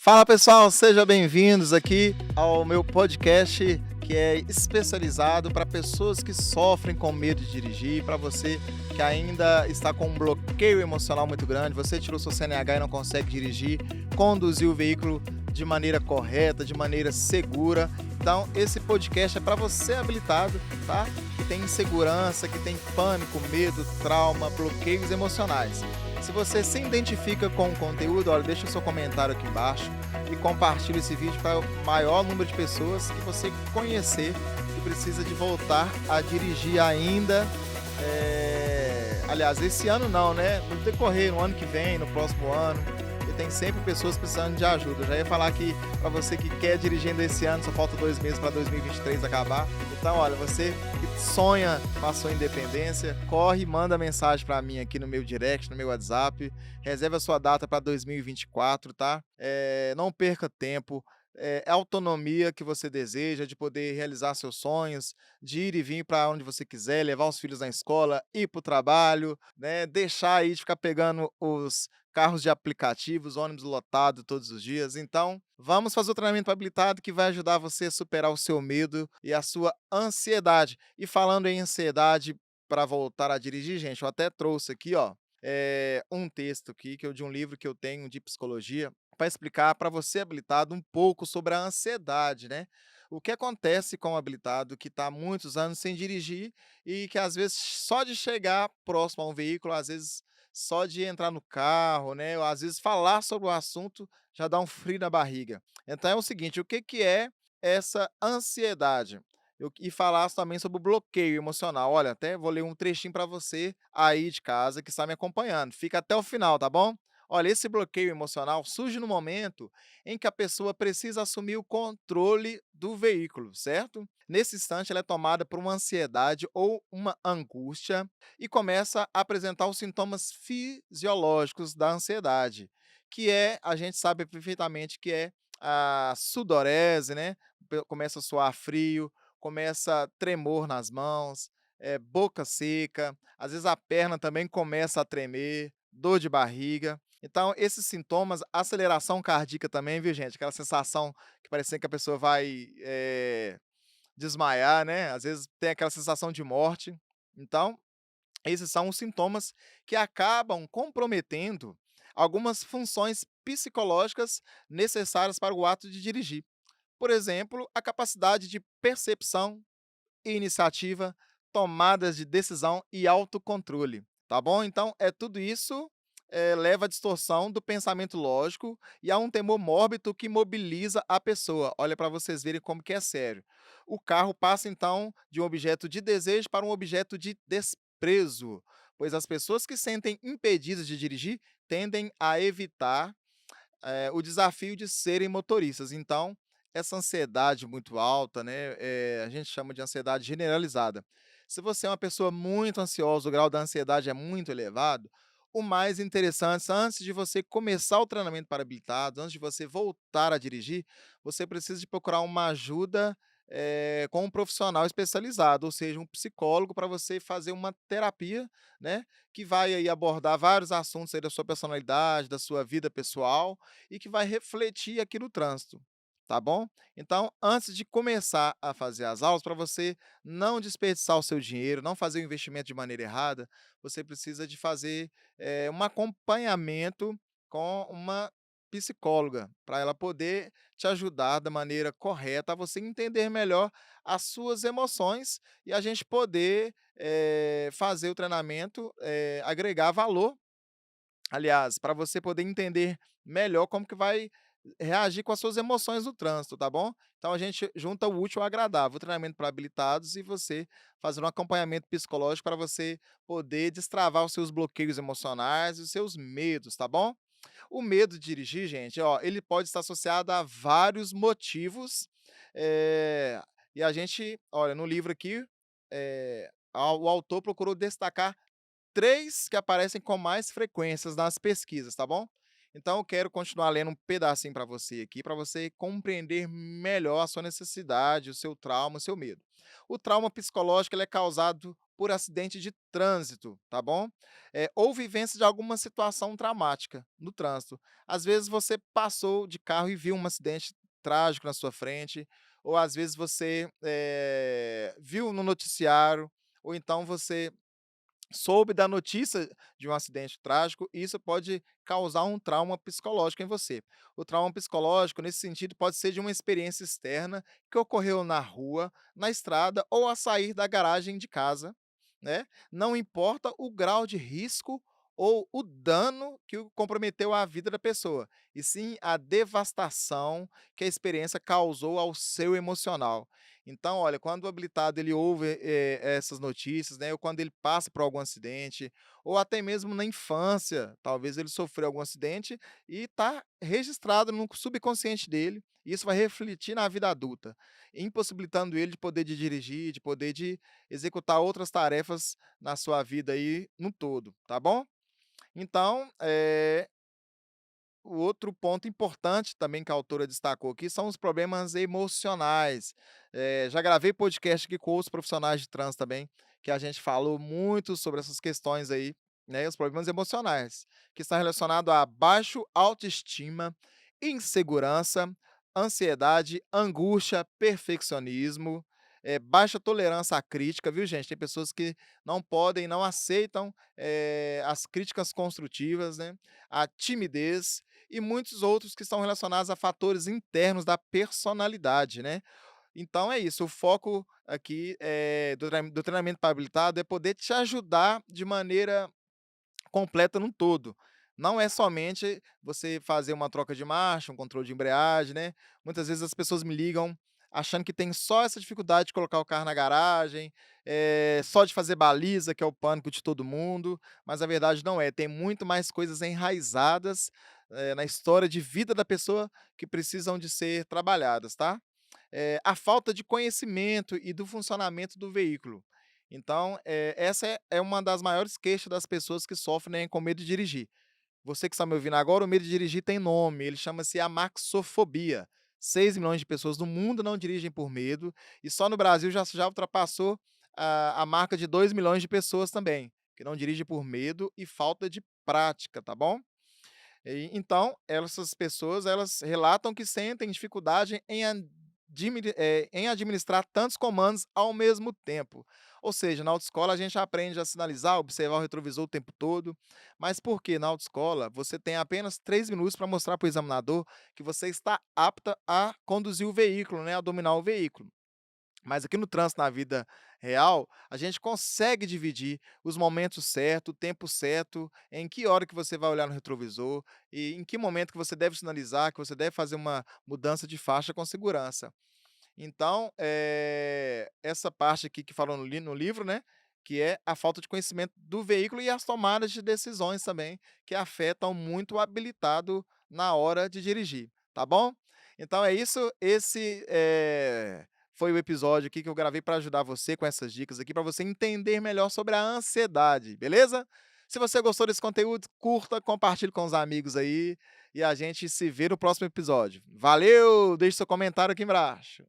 Fala pessoal, sejam bem-vindos aqui ao meu podcast que é especializado para pessoas que sofrem com medo de dirigir, para você que ainda está com um bloqueio emocional muito grande, você tirou seu CNH e não consegue dirigir, conduzir o veículo de maneira correta, de maneira segura. Então, esse podcast é para você habilitado, tá? Que tem insegurança, que tem pânico, medo, trauma, bloqueios emocionais. Se você se identifica com o conteúdo, olha, deixa o seu comentário aqui embaixo e compartilhe esse vídeo para o maior número de pessoas que você conhecer que precisa de voltar a dirigir ainda. Aliás, esse ano não, né? No decorrer, no ano que vem, no próximo ano, e tem sempre pessoas precisando de ajuda. Eu já ia falar que para você que quer dirigir ainda esse ano, só falta 2 meses para 2023 acabar. Então, olha, você que sonha com a sua independência, corre, manda mensagem para mim aqui no meu direct, no meu WhatsApp, reserve a sua data para 2024, tá? Não perca tempo. É a autonomia que você deseja de poder realizar seus sonhos, de ir e vir para onde você quiser, levar os filhos na escola, ir para o trabalho, né? Deixar aí de ficar pegando os carros de aplicativos, ônibus lotado todos os dias. Então, vamos fazer o treinamento habilitado que vai ajudar você a superar o seu medo e a sua ansiedade. E falando em ansiedade para voltar a dirigir, gente, eu até trouxe aqui, ó, um texto aqui que eu de um livro que eu tenho de psicologia para explicar para você habilitado um pouco sobre a ansiedade, né? O que acontece com o habilitado que está há muitos anos sem dirigir e que às vezes só de chegar próximo a um veículo, às vezes só de entrar no carro, né, ou às vezes falar sobre o assunto já dá um frio na barriga. Então é o seguinte, o que que é essa ansiedade? E falar também sobre o bloqueio emocional. Olha, até vou ler um trechinho para você aí de casa que está me acompanhando. Fica até o final, tá bom? Olha, esse bloqueio emocional surge no momento em que a pessoa precisa assumir o controle do veículo, certo? Nesse instante, ela é tomada por uma ansiedade ou uma angústia e começa a apresentar os sintomas fisiológicos da ansiedade, que é, a gente sabe perfeitamente que é a sudorese, né? Começa a suar frio, começa a tremor nas mãos, boca seca, às vezes a perna também começa a tremer, dor de barriga. Então, esses sintomas, aceleração cardíaca também, viu, gente? Aquela sensação que parecia que a pessoa vai desmaiar, né? Às vezes tem aquela sensação de morte. Então, esses são os sintomas que acabam comprometendo algumas funções psicológicas necessárias para o ato de dirigir. Por exemplo, a capacidade de percepção, iniciativa, tomadas de decisão e autocontrole, tá bom? Então é tudo isso, leva à distorção do pensamento lógico e a um temor mórbido que mobiliza a pessoa. Olha para vocês verem como que é sério. O carro passa então de um objeto de desejo para um objeto de desprezo, pois as pessoas que sentem impedidas de dirigir tendem a evitar o desafio de serem motoristas. Então, essa ansiedade muito alta, né, a gente chama de ansiedade generalizada. Se você é uma pessoa muito ansiosa, o grau da ansiedade é muito elevado, o mais interessante, antes de você começar o treinamento para habilitados, antes de você voltar a dirigir, você precisa de procurar uma ajuda com um profissional especializado, ou seja, um psicólogo para você fazer uma terapia, né, que vai aí abordar vários assuntos aí da sua personalidade, da sua vida pessoal e que vai refletir aqui no trânsito, tá bom? Então, antes de começar a fazer as aulas, para você não desperdiçar o seu dinheiro, não fazer o investimento de maneira errada, você precisa de fazer um acompanhamento com uma psicóloga, para ela poder te ajudar da maneira correta a você entender melhor as suas emoções e a gente poder fazer o treinamento, agregar valor. Aliás, para você poder entender melhor como que vai reagir com as suas emoções no trânsito, tá bom? Então a gente junta o útil ao agradável, o treinamento para habilitados e você fazer um acompanhamento psicológico para você poder destravar os seus bloqueios emocionais e os seus medos, tá bom? O medo de dirigir, gente, ó, ele pode estar associado a vários motivos, eh, e a gente, olha, no livro aqui, o autor procurou destacar 3 que aparecem com mais frequências nas pesquisas, tá bom? Então eu quero continuar lendo um pedacinho para você compreender melhor a sua necessidade, o seu trauma, o seu medo. O trauma psicológico ele é causado por acidente de trânsito, tá bom? Ou vivência de alguma situação traumática no trânsito. Às vezes você passou de carro e viu um acidente trágico na sua frente, ou às vezes você viu no noticiário, ou então você soube da notícia de um acidente trágico, e isso pode causar um trauma psicológico em você. O trauma psicológico, nesse sentido, pode ser de uma experiência externa que ocorreu na rua, na estrada ou a sair da garagem de casa, né? Não importa o grau de risco ou o dano que comprometeu a vida da pessoa, e sim a devastação que a experiência causou ao seu emocional. Então, olha, quando o habilitado ele ouve, essas notícias, né, ou quando ele passa por algum acidente, ou até mesmo na infância, talvez ele sofreu algum acidente e está registrado no subconsciente dele, e isso vai refletir na vida adulta, impossibilitando ele de poder de dirigir, de poder de executar outras tarefas na sua vida aí no todo, tá bom? Então, o outro ponto importante também que a autora destacou aqui são os problemas emocionais. Já gravei podcast aqui com outros profissionais de trânsito também, que a gente falou muito sobre essas questões aí, né, os problemas emocionais, que está relacionado a baixo autoestima, insegurança, ansiedade, angústia, perfeccionismo, baixa tolerância à crítica, viu gente? Tem pessoas que não podem, não aceitam, as críticas construtivas, né, a timidez, e muitos outros que estão relacionados a fatores internos da personalidade, né. Então é isso, o foco aqui, do treinamento para habilitado é poder te ajudar de maneira completa num todo. Não é somente você fazer uma troca de marcha, um controle de embreagem, né. Muitas vezes as pessoas me ligam achando que tem só essa dificuldade de colocar o carro na garagem, só de fazer baliza, que é o pânico de todo mundo, mas a verdade não é, tem muito mais coisas enraizadas, na história de vida da pessoa que precisam de ser trabalhadas, tá. A falta de conhecimento e do funcionamento do veículo. Então, essa é uma das maiores queixas das pessoas que sofrem, né, com medo de dirigir. Você que está me ouvindo agora, o medo de dirigir tem nome, ele chama-se amaxofobia. 6 milhões de pessoas no mundo não dirigem por medo, e só no Brasil já ultrapassou a marca de 2 milhões de pessoas também, que não dirigem por medo e falta de prática, tá bom? Então, essas pessoas, elas relatam que sentem dificuldade em administrar tantos comandos ao mesmo tempo. Ou seja, na autoescola a gente aprende a sinalizar, observar o retrovisor o tempo todo, mas por que na autoescola você tem apenas 3 minutos para mostrar para o examinador que você está apta a conduzir o veículo, né, a dominar o veículo. Mas aqui no trânsito, na vida real, a gente consegue dividir os momentos certos, o tempo certo, em que hora que você vai olhar no retrovisor e em que momento que você deve sinalizar, que você deve fazer uma mudança de faixa com segurança. Então, essa parte aqui que falou no livro, né, que é a falta de conhecimento do veículo e as tomadas de decisões também, que afetam muito o habilitado na hora de dirigir, tá bom? Então é isso, esse, foi o episódio aqui que eu gravei para ajudar você com essas dicas aqui, para você entender melhor sobre a ansiedade, beleza? Se você gostou desse conteúdo, curta, compartilhe com os amigos aí, e a gente se vê no próximo episódio. Valeu, deixe seu comentário aqui embaixo.